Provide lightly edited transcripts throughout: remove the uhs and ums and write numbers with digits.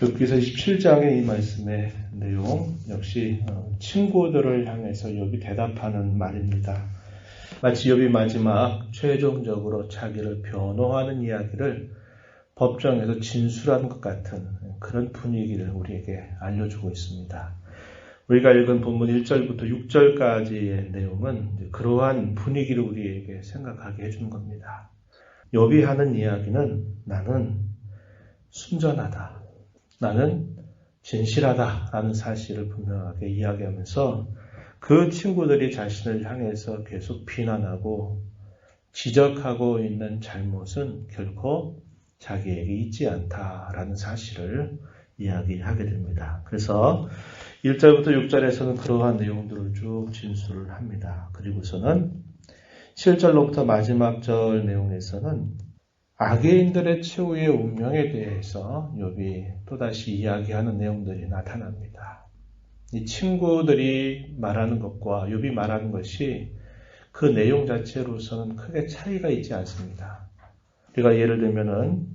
욥기서 17장의 이 말씀의 내용 역시 친구들을 향해서 욥이 대답하는 말입니다. 마치 욥이 마지막 최종적으로 자기를 변호하는 이야기를 법정에서 진술한 것 같은 그런 분위기를 우리에게 알려주고 있습니다. 우리가 읽은 본문 1절부터 6절까지의 내용은 그러한 분위기를 우리에게 생각하게 해주는 겁니다. 욥이 하는 이야기는 나는 순전하다, 나는 진실하다라는 사실을 분명하게 이야기하면서 그 친구들이 자신을 향해서 계속 비난하고 지적하고 있는 잘못은 결코 자기에게 있지 않다라는 사실을 이야기하게 됩니다. 그래서 1절부터 6절에서는 그러한 내용들을 쭉 진술을 합니다. 그리고서는 7절로부터 마지막 절 내용에서는 악인들의 최후의 운명에 대해서 욥이 또다시 이야기하는 내용들이 나타납니다. 이 친구들이 말하는 것과 욥이 말하는 것이 그 내용 자체로서는 크게 차이가 있지 않습니다. 우리가 예를 들면은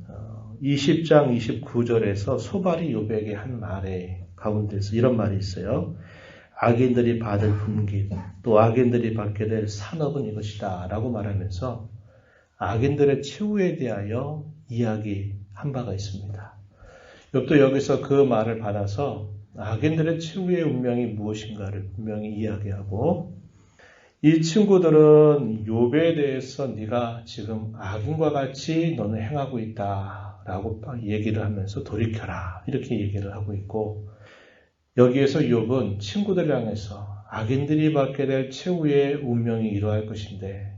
20장 29절에서 소발이 욥에게 한 말의 가운데서 이런 말이 있어요. 악인들이 받을 분깃, 또 악인들이 받게 될 산업은 이것이다 라고 말하면서 악인들의 최후에 대하여 이야기한 바가 있습니다. 욥도 여기서 그 말을 받아서 악인들의 최후의 운명이 무엇인가를 분명히 이야기하고, 이 친구들은 욥에 대해서 네가 지금 악인과 같이 너는 행하고 있다라고 얘기를 하면서 돌이켜라 이렇게 얘기를 하고 있고, 여기에서 욥은 친구들을 향해서 악인들이 받게 될 최후의 운명이 이러할 것인데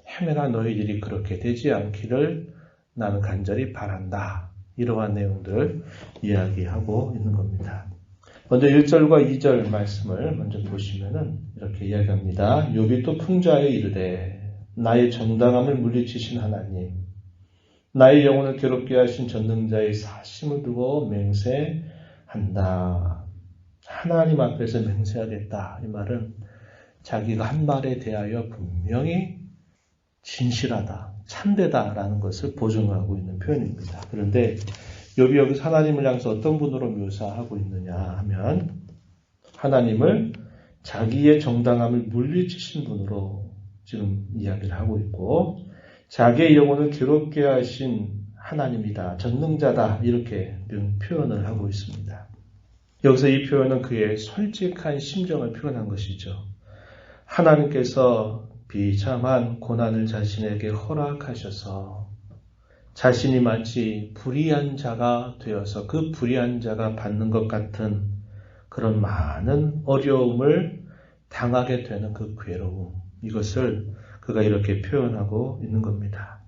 행여나 너희들이 그렇게 되지 않기를 나는 간절히 바란다. 이러한 내용들을 이야기하고 있는 겁니다. 먼저 1절과 2절 말씀을 먼저 보시면은 이렇게 이야기합니다. 욥이 또 풍자에 이르되 나의 정당함을 물리치신 하나님, 나의 영혼을 괴롭게 하신 전능자의 사심을 두고 맹세한다. 하나님 앞에서 맹세하겠다. 이 말은 자기가 한 말에 대하여 분명히 진실하다, 참되다라는 것을 보증하고 있는 표현입니다. 그런데 욥이 여기서 하나님을 향해서 어떤 분으로 묘사하고 있느냐 하면 하나님을 자기의 정당함을 물리치신 분으로 지금 이야기를 하고 있고, 자기의 영혼을 괴롭게 하신 하나님이다, 전능자다 이렇게 표현을 하고 있습니다. 여기서 이 표현은 그의 솔직한 심정을 표현한 것이죠. 하나님께서 비참한 고난을 자신에게 허락하셔서 자신이 마치 불의한 자가 되어서 그 불의한 자가 받는 것 같은 그런 많은 어려움을 당하게 되는 그 괴로움, 이것을 그가 이렇게 표현하고 있는 겁니다.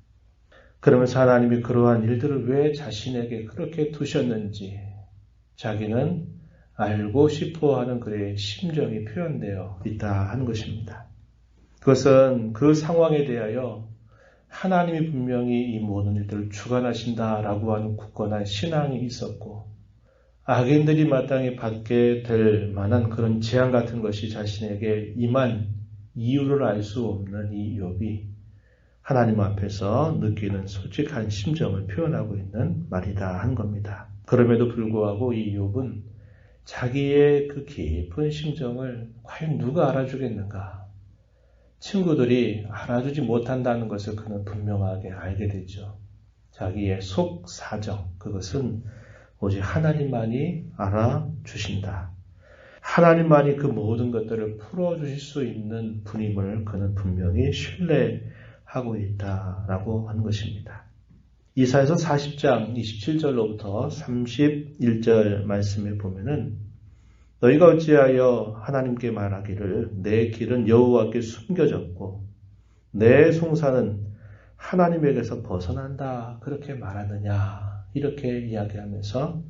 그러면서 하나님이 그러한 일들을 왜 자신에게 그렇게 두셨는지 자기는 알고 싶어하는 그의 심정이 표현되어 있다 하는 것입니다. 그것은 그 상황에 대하여 하나님이 분명히 이 모든 일들을 주관하신다라고 하는 굳건한 신앙이 있었고, 악인들이 마땅히 받게 될 만한 그런 재앙 같은 것이 자신에게 임한 이유를 알 수 없는 이 욥이 하나님 앞에서 느끼는 솔직한 심정을 표현하고 있는 말이다 한 겁니다. 그럼에도 불구하고 이 욥은 자기의 그 깊은 심정을 과연 누가 알아주겠는가? 친구들이 알아주지 못한다는 것을 그는 분명하게 알게 되죠. 자기의 속 사정, 그것은 오직 하나님만이 알아주신다. 하나님만이 그 모든 것들을 풀어주실 수 있는 분임을 그는 분명히 신뢰하고 있다라고 하는 것입니다. 이사야서 40장 27절로부터 31절 말씀에 보면은 너희가 어찌하여 하나님께 말하기를 내 길은 여호와께 숨겨졌고 내 송사는 하나님에게서 벗어난다 그렇게 말하느냐 이렇게 이야기하면서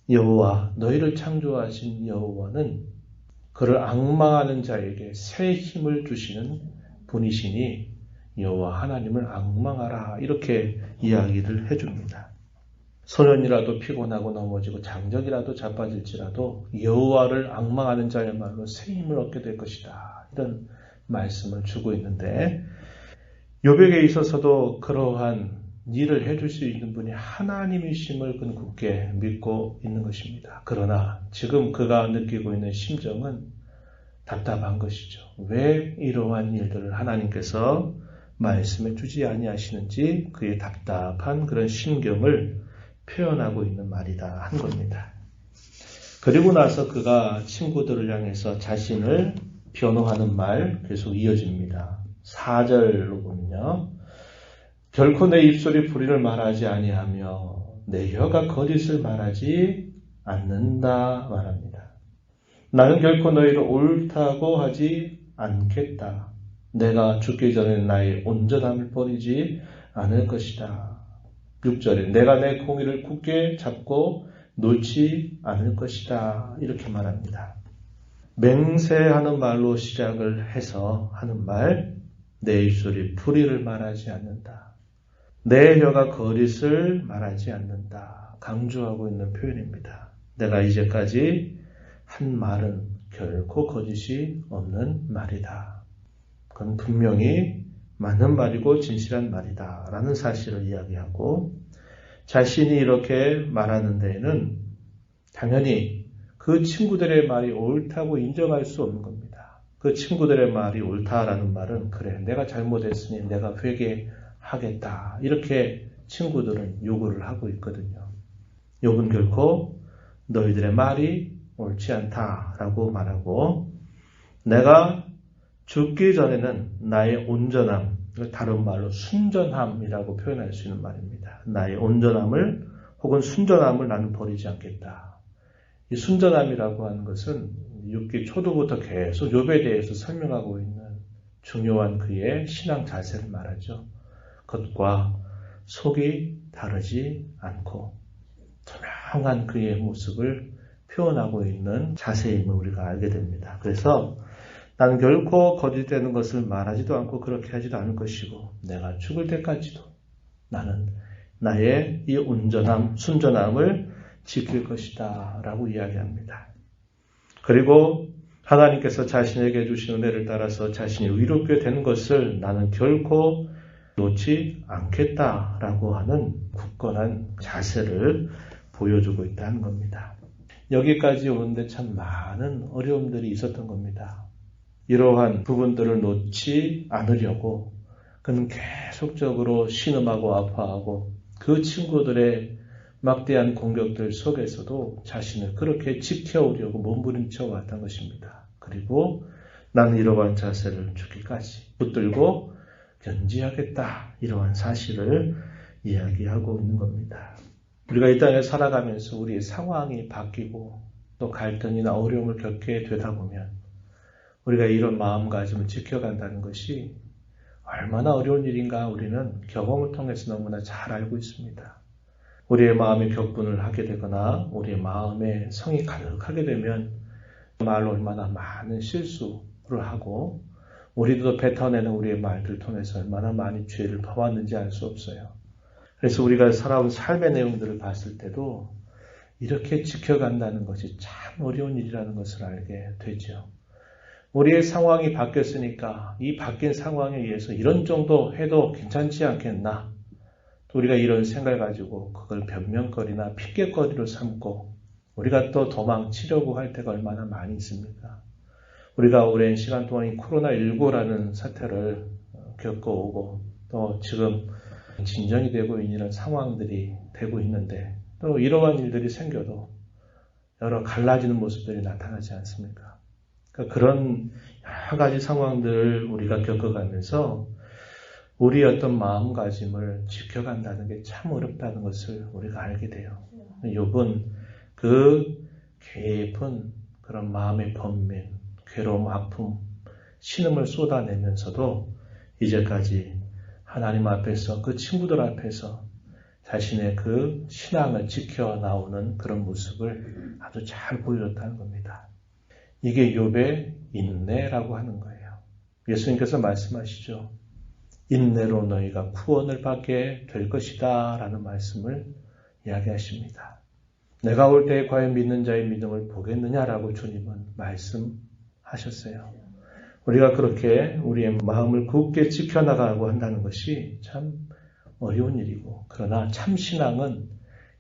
여호와, 너희를 창조하신 여호와는 그를 앙망하는 자에게 새 힘을 주시는 분이시니 여호와 하나님을 앙망하라 이렇게 이야기를 해줍니다. 소년이라도 피곤하고 넘어지고 장정이라도 자빠질지라도 여호와를 앙망하는 자야말로 새 힘을 얻게 될 것이다. 이런 말씀을 주고 있는데 욥에게 있어서도 그러한 일을 해줄 수 있는 분이 하나님이심을 그는 굳게 믿고 있는 것입니다. 그러나 지금 그가 느끼고 있는 심정은 답답한 것이죠. 왜 이러한 일들을 하나님께서 말씀해 주지 아니하시는지 그의 답답한 그런 심경을 표현하고 있는 말이다 한 겁니다. 그리고 나서 그가 친구들을 향해서 자신을 변호하는 말 계속 이어집니다. 4절로 보면요. 결코 내 입술이 불의를 말하지 아니하며 내 혀가 거짓을 말하지 않는다 말합니다. 나는 결코 너희를 옳다고 하지 않겠다. 내가 죽기 전에 나의 온전함을 버리지 않을 것이다. 6절에 내가 내 공의를 굳게 잡고 놓지 않을 것이다. 이렇게 말합니다. 맹세하는 말로 시작을 해서 하는 말, 내 입술이 불의를 말하지 않는다. 내 혀가 거짓을 말하지 않는다. 강조하고 있는 표현입니다. 내가 이제까지 한 말은 결코 거짓이 없는 말이다. 그건 분명히 맞는 말이고 진실한 말이다. 라는 사실을 이야기하고 자신이 이렇게 말하는 데에는 당연히 그 친구들의 말이 옳다고 인정할 수 없는 겁니다. 그 친구들의 말이 옳다라는 말은 그래 내가 잘못했으니 내가 회개하겠다. 이렇게 친구들은 요구를 하고 있거든요. 욥은 결코 너희들의 말이 옳지 않다라고 말하고 내가 죽기 전에는 나의 온전함, 다른 말로 순전함이라고 표현할 수 있는 말입니다. 나의 온전함을 혹은 순전함을 나는 버리지 않겠다. 이 순전함이라고 하는 것은 6기 초도부터 계속 욥에 대해서 설명하고 있는 중요한 그의 신앙 자세를 말하죠. 겉과 속이 다르지 않고 투명한 그의 모습을 표현하고 있는 자세임을 우리가 알게 됩니다. 그래서 나는 결코 거짓되는 것을 말하지도 않고 그렇게 하지도 않을 것이고 내가 죽을 때까지도 나는 나의 이 온전함, 순전함을 지킬 것이다 라고 이야기합니다. 그리고 하나님께서 자신에게 주신 은혜를 따라서 자신이 의롭게 되는 것을 나는 결코 놓지 않겠다라고 하는 굳건한 자세를 보여주고 있다는 겁니다. 여기까지 오는데 참 많은 어려움들이 있었던 겁니다. 이러한 부분들을 놓지 않으려고 그는 계속적으로 신음하고 아파하고 그 친구들의 막대한 공격들 속에서도 자신을 그렇게 지켜오려고 몸부림쳐 왔던 것입니다. 그리고 나는 이러한 자세를 죽기까지 붙들고 견지하겠다. 이러한 사실을 이야기하고 있는 겁니다. 우리가 이 땅에 살아가면서 우리의 상황이 바뀌고 또 갈등이나 어려움을 겪게 되다 보면 우리가 이런 마음가짐을 지켜간다는 것이 얼마나 어려운 일인가 우리는 경험을 통해서 너무나 잘 알고 있습니다. 우리의 마음에 격분을 하게 되거나 우리의 마음에 성이 가득하게 되면 말로 얼마나 많은 실수를 하고 우리도 뱉어내는 우리의 말들 통해서 얼마나 많이 죄를 범하는지 알 수 없어요. 그래서 우리가 살아온 삶의 내용들을 봤을 때도 이렇게 지켜간다는 것이 참 어려운 일이라는 것을 알게 되죠. 우리의 상황이 바뀌었으니까 이 바뀐 상황에 의해서 이런 정도 해도 괜찮지 않겠나? 또 우리가 이런 생각을 가지고 그걸 변명거리나 핑계거리로 삼고 우리가 또 도망치려고 할 때가 얼마나 많이 있습니까? 우리가 오랜 시간 동안 이 코로나19라는 사태를 겪어오고 또 지금 진정이 되고 있는 상황들이 되고 있는데 또 이러한 일들이 생겨도 여러 갈라지는 모습들이 나타나지 않습니까? 그러니까 그런 여러 가지 상황들을 우리가 겪어가면서 우리의 어떤 마음가짐을 지켜간다는 게 참 어렵다는 것을 우리가 알게 돼요. 욥은 그 깊은 그런 마음의 번민, 괴로움, 아픔, 신음을 쏟아내면서도 이제까지 하나님 앞에서 그 친구들 앞에서 자신의 그 신앙을 지켜나오는 그런 모습을 아주 잘 보여줬다는 겁니다. 이게 욥의 인내라고 하는 거예요. 예수님께서 말씀하시죠. 인내로 너희가 구원을 받게 될 것이다 라는 말씀을 이야기하십니다. 내가 올 때에 과연 믿는 자의 믿음을 보겠느냐라고 주님은 말씀하셨어요. 우리가 그렇게 우리의 마음을 굳게 지켜나가고 한다는 것이 참 어려운 일이고, 그러나 참신앙은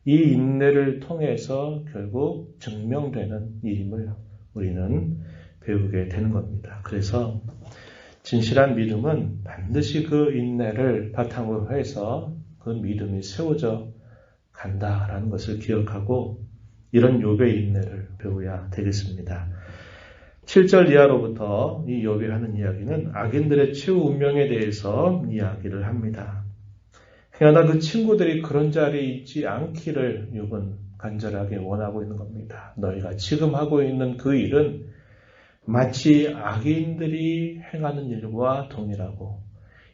이 인내를 통해서 결국 증명되는 일임을 우리는 배우게 되는 겁니다. 그래서 진실한 믿음은 반드시 그 인내를 바탕으로 해서 그 믿음이 세워져 간다라는 것을 기억하고 이런 욥의 인내를 배워야 되겠습니다. 7절 이하로부터 이 욥이 하는 이야기는 악인들의 최후 운명에 대해서 이야기를 합니다. 그러나 그 친구들이 그런 자리에 있지 않기를 욥은 간절하게 원하고 있는 겁니다. 너희가 지금 하고 있는 그 일은 마치 악인들이 행하는 일과 동일하고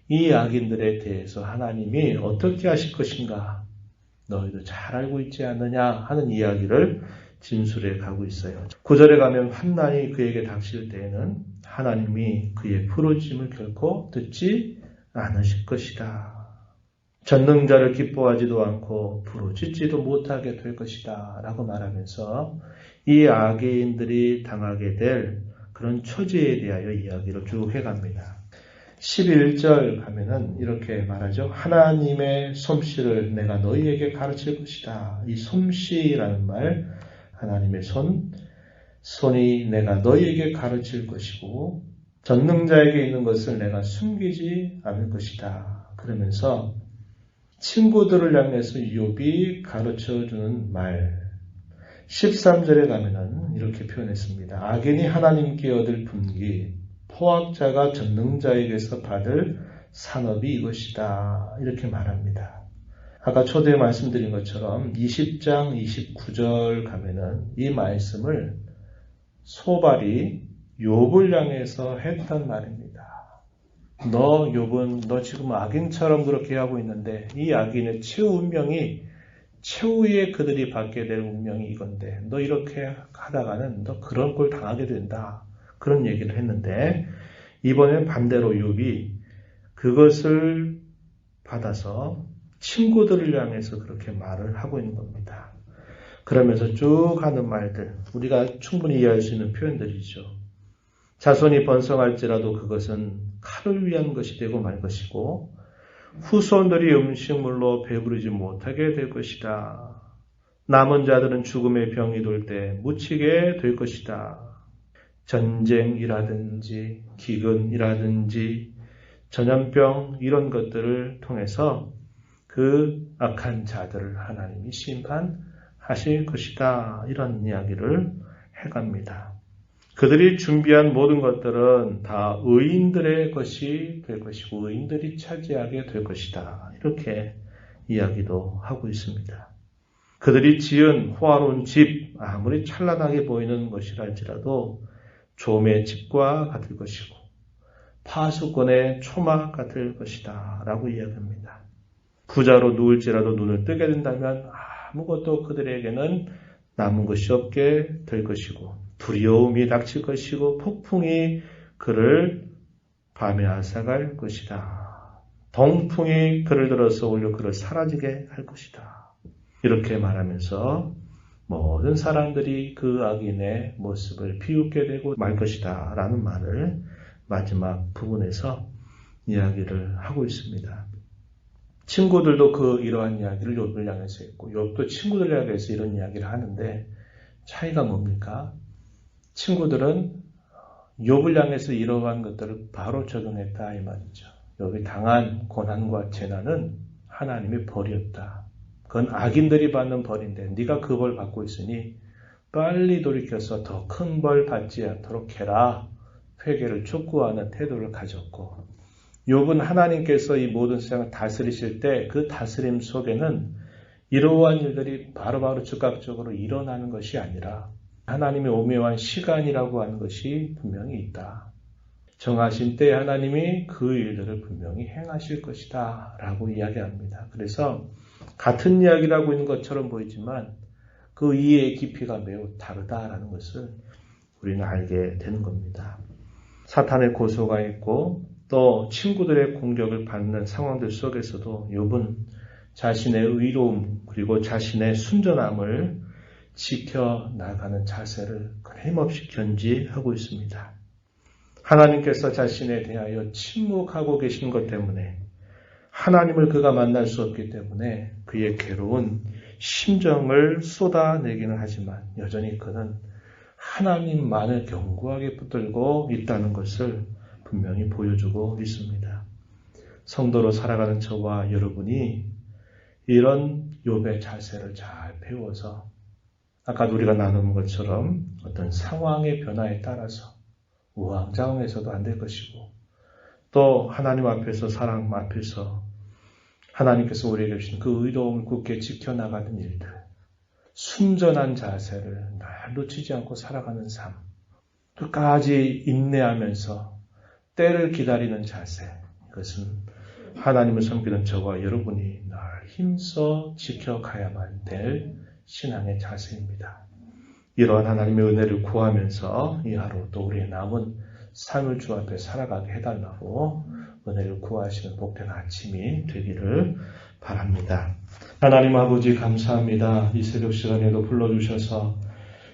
이 악인들에 대해서 하나님이 어떻게 하실 것인가 너희도 잘 알고 있지 않느냐 하는 이야기를 진술해 가고 있어요. 9절에 가면 환난이 그에게 닥칠 때에는 하나님이 그의 부르짖음을 결코 듣지 않으실 것이다. 전능자를 기뻐하지도 않고 부르짖지도 못하게 될 것이다 라고 말하면서 이 악인들이 당하게 될 그런 처지에 대하여 이야기를 쭉 해갑니다. 11절 가면은 이렇게 말하죠. 하나님의 솜씨를 내가 너희에게 가르칠 것이다. 이 솜씨라는 말, 하나님의 손이 내가 너희에게 가르칠 것이고 전능자에게 있는 것을 내가 숨기지 않을 것이다. 그러면서 친구들을 향해서 욥이 가르쳐주는 말 13절에 가면은 이렇게 표현했습니다. 악인이 하나님께 얻을 분기 포악자가 전능자에게서 받을 산업이 이것이다. 이렇게 말합니다. 아까 초대에 말씀드린 것처럼 20장 29절 가면은 이 말씀을 소발이 욥을 향해서 했던 말입니다. 너 욥은 너 지금 악인처럼 그렇게 하고 있는데 이 악인의 최후 운명이 최후에 그들이 받게 될 운명이 이건데 너 이렇게 하다가는 너 그런 꼴 당하게 된다. 그런 얘기를 했는데 이번엔 반대로 욥이 그것을 받아서 친구들을 향해서 그렇게 말을 하고 있는 겁니다. 그러면서 쭉 하는 말들 우리가 충분히 이해할 수 있는 표현들이죠. 자손이 번성할지라도 그것은 칼을 위한 것이 되고 말 것이고 후손들이 음식물로 배부르지 못하게 될 것이다. 남은 자들은 죽음의 병이 돌 때 묻히게 될 것이다. 전쟁이라든지 기근이라든지 전염병 이런 것들을 통해서 그 악한 자들을 하나님이 심판하실 것이다. 이런 이야기를 해갑니다. 그들이 준비한 모든 것들은 다 의인들의 것이 될 것이고 의인들이 차지하게 될 것이다. 이렇게 이야기도 하고 있습니다. 그들이 지은 호화로운 집, 아무리 찬란하게 보이는 것이랄지라도 좀의 집과 같을 것이고 파수꾼의 초막 같을 것이다. 라고 이야기합니다. 부자로 누울지라도 눈을 뜨게 된다면 아무것도 그들에게는 남은 것이 없게 될 것이고 두려움이 닥칠 것이고 폭풍이 그를 밤에 앗아갈 것이다. 동풍이 그를 들어서 올려 그를 사라지게 할 것이다. 이렇게 말하면서 모든 사람들이 그 악인의 모습을 비웃게 되고 말 것이다 라는 말을 마지막 부분에서 이야기를 하고 있습니다. 친구들도 그 이러한 이야기를 욥을 향해서 했고 욥도 친구들을 향해서 이런 이야기를 하는데 차이가 뭡니까? 친구들은 욥을 향해서 이러한 것들을 바로 적용했다 이 말이죠. 욥이 당한 고난과 재난은 하나님의 벌이었다. 그건 악인들이 받는 벌인데 네가 그 벌 받고 있으니 빨리 돌이켜서 더 큰 벌 받지 않도록 해라. 회개를 촉구하는 태도를 가졌고 욥은 하나님께서 이 모든 세상을 다스리실 때 그 다스림 속에는 이러한 일들이 바로바로 즉각적으로 일어나는 것이 아니라 하나님의 오묘한 시간이라고 하는 것이 분명히 있다. 정하신 때에 하나님이 그 일들을 분명히 행하실 것이다 라고 이야기합니다. 그래서 같은 이야기를 하고 있는 것처럼 보이지만 그 이해의 깊이가 매우 다르다라는 것을 우리는 알게 되는 겁니다. 사탄의 고소가 있고 또 친구들의 공격을 받는 상황들 속에서도 욥은 자신의 의로움 그리고 자신의 순전함을 지켜나가는 자세를 끊임없이 견지하고 있습니다. 하나님께서 자신에 대하여 침묵하고 계신 것 때문에 하나님을 그가 만날 수 없기 때문에 그의 괴로운 심정을 쏟아내기는 하지만 여전히 그는 하나님만을 견고하게 붙들고 있다는 것을 분명히 보여주고 있습니다. 성도로 살아가는 저와 여러분이 이런 욥의 자세를 잘 배워서 아까 우리가 나눈 것처럼 어떤 상황의 변화에 따라서 우왕좌왕해서도 안 될 것이고 또 하나님 앞에서 사랑 앞에서 하나님께서 우리에게 주신 그 의로움을 굳게 지켜나가는 일들, 순전한 자세를 늘 놓치지 않고 살아가는 삶, 끝까지 인내하면서 때를 기다리는 자세, 이것은 하나님을 섬기는 저와 여러분이 늘 힘써 지켜가야만 될 신앙의 자세입니다. 이러한 하나님의 은혜를 구하면서 이 하루 또 우리의 남은 삶을 주 앞에 살아가게 해달라고 은혜를 구하시는 복된 아침이 되기를 바랍니다. 하나님 아버지 감사합니다. 이 새벽 시간에도 불러주셔서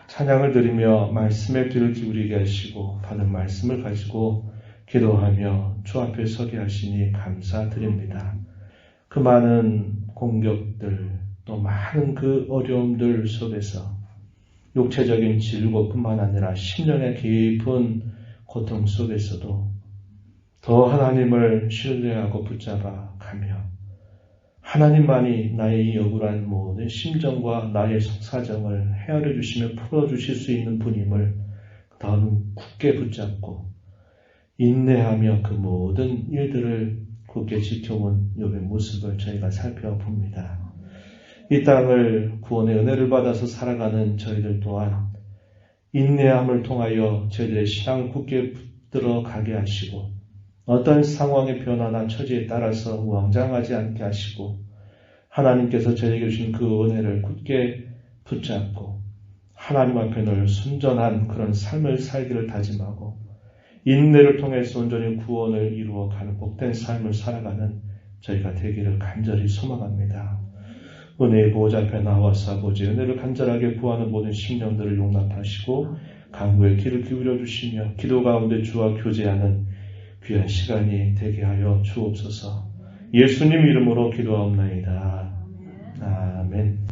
찬양을 드리며 말씀에 귀를 기울이게 하시고 받은 말씀을 가지고 기도하며 주 앞에 서게 하시니 감사드립니다. 그 많은 공격들 또 많은 그 어려움들 속에서 육체적인 질고뿐만 아니라 심령의 깊은 고통 속에서도 더 하나님을 신뢰하고 붙잡아 가며 하나님만이 나의 이 억울한 모든 심정과 나의 속사정을 헤아려 주시며 풀어주실 수 있는 분임을 더 굳게 붙잡고 인내하며 그 모든 일들을 굳게 지켜온 욥의 모습을 저희가 살펴봅니다. 이 땅을 구원의 은혜를 받아서 살아가는 저희들 또한 인내함을 통하여 저희들의 신앙을 굳게 붙들어 가게 하시고 어떤 상황의 변화나 처지에 따라서 우왕좌왕하지 않게 하시고 하나님께서 저에게 주신 그 은혜를 굳게 붙잡고 하나님 앞에 늘 순전한 그런 삶을 살기를 다짐하고 인내를 통해서 온전히 구원을 이루어가는 복된 삶을 살아가는 저희가 되기를 간절히 소망합니다. 은혜의 보호자 앞에 나와서 아버지 은혜를 간절하게 구하는 모든 심령들을 용납하시고 간구의 귀를 기울여 주시며 기도 가운데 주와 교제하는 귀한 시간이 되게 하여 주옵소서. 예수님 이름으로 기도하옵나이다. 아멘.